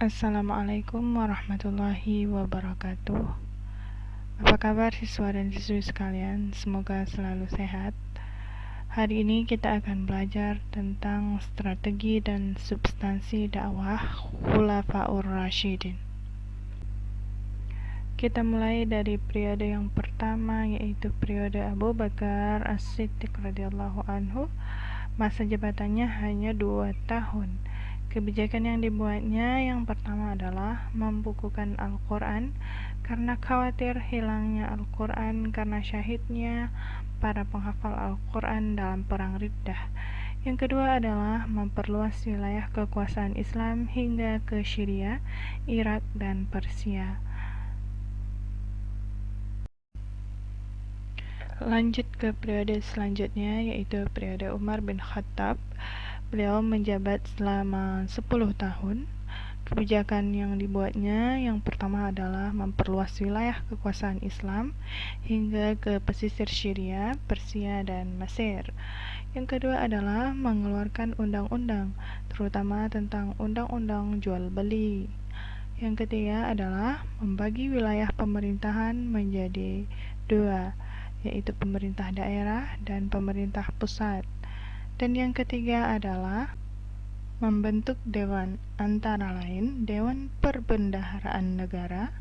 Assalamualaikum warahmatullahi wabarakatuh. Apa kabar siswa dan siswi sekalian? Semoga selalu sehat. Hari ini kita akan belajar tentang strategi dan substansi dakwah Khulafaur Rasyidin. Kita mulai dari periode yang pertama, yaitu periode Abu Bakar As-Siddiq radhiyallahu anhu. Masa jabatannya hanya 2 tahun. Kebijakan yang dibuatnya yang pertama adalah membukukan Al-Quran karena khawatir hilangnya Al-Quran karena syahidnya para penghafal Al-Quran dalam perang Riddah. Yang kedua adalah memperluas wilayah kekuasaan Islam hingga ke Syria, Irak, dan Persia. Lanjut ke periode selanjutnya, yaitu periode Umar bin Khattab. Beliau menjabat selama 10 tahun. Kebijakan yang dibuatnya yang pertama adalah memperluas wilayah kekuasaan Islam hingga ke pesisir Syria, Persia, dan Mesir. Yang kedua adalah mengeluarkan undang-undang, terutama tentang undang-undang jual beli. Yang ketiga adalah membagi wilayah pemerintahan menjadi 2, yaitu pemerintah daerah dan pemerintah pusat. Dan yang ketiga adalah membentuk dewan, antara lain Dewan Perbendaharaan Negara,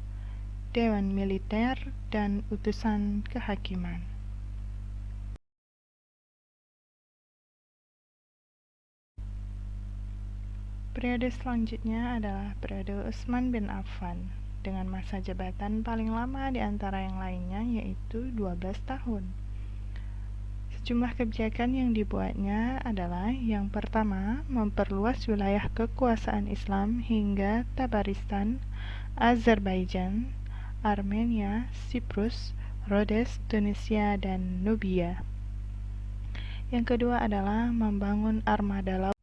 Dewan Militer, dan Utusan Kehakiman. Periode selanjutnya adalah periode Utsman bin Affan dengan masa jabatan paling lama di antara yang lainnya, yaitu 12 tahun. Sejumlah kebijakan yang dibuatnya adalah yang pertama, memperluas wilayah kekuasaan Islam hingga Tabaristan, Azerbaijan, Armenia, Siprus, Rhodes, Tunisia, dan Nubia. Yang kedua adalah membangun armada laut.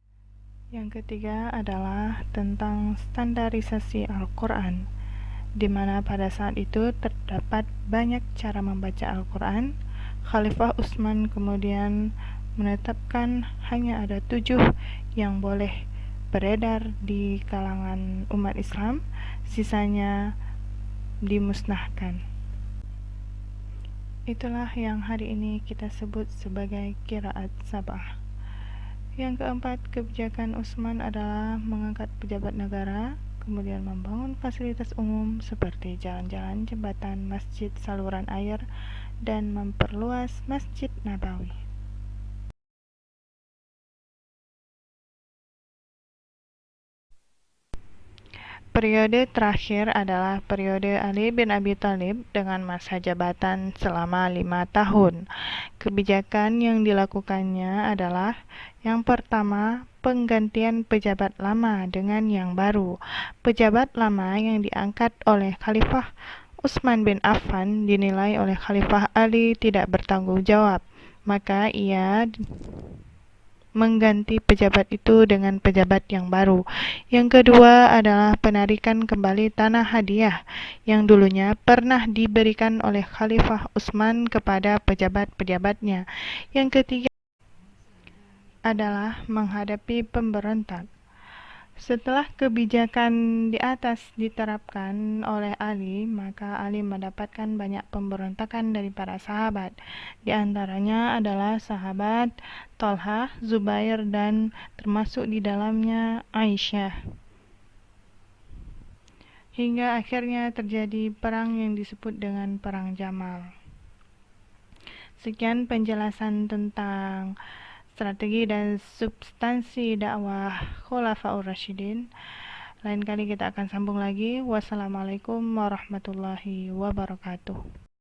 Yang ketiga adalah tentang standarisasi Al-Quran, di mana pada saat itu terdapat banyak cara membaca Al-Quran. Khalifah Utsman kemudian menetapkan hanya ada 7 yang boleh beredar di kalangan umat Islam, sisanya dimusnahkan. Itulah yang hari ini kita sebut sebagai qiraat sab'ah. Yang keempat, kebijakan Utsman adalah mengangkat pejabat negara, kemudian membangun fasilitas umum seperti jalan-jalan, jembatan, masjid, saluran air, dan memperluas Masjid Nabawi. Periode terakhir adalah periode Ali bin Abi Thalib dengan masa jabatan selama 5 tahun. Kebijakan yang dilakukannya adalah yang pertama, penggantian pejabat lama dengan yang baru. Pejabat lama yang diangkat oleh Khalifah Utsman bin Affan dinilai oleh Khalifah Ali tidak bertanggung jawab, maka ia mengganti pejabat itu dengan pejabat yang baru. Yang kedua adalah penarikan kembali tanah hadiah yang dulunya pernah diberikan oleh Khalifah Utsman kepada pejabat-pejabatnya. Yang ketiga adalah menghadapi pemberontak. Setelah kebijakan di atas diterapkan oleh Ali, maka Ali mendapatkan banyak pemberontakan dari para sahabat. Di antaranya adalah sahabat Thalhah, Zubair, dan termasuk di dalamnya Aisyah. Hingga akhirnya terjadi perang yang disebut dengan Perang Jamal. Sekian penjelasan tentang strategi dan substansi dakwah Khulafaur Rasyidin. Lain kali kita akan sambung lagi. Wassalamualaikum warahmatullahi wabarakatuh.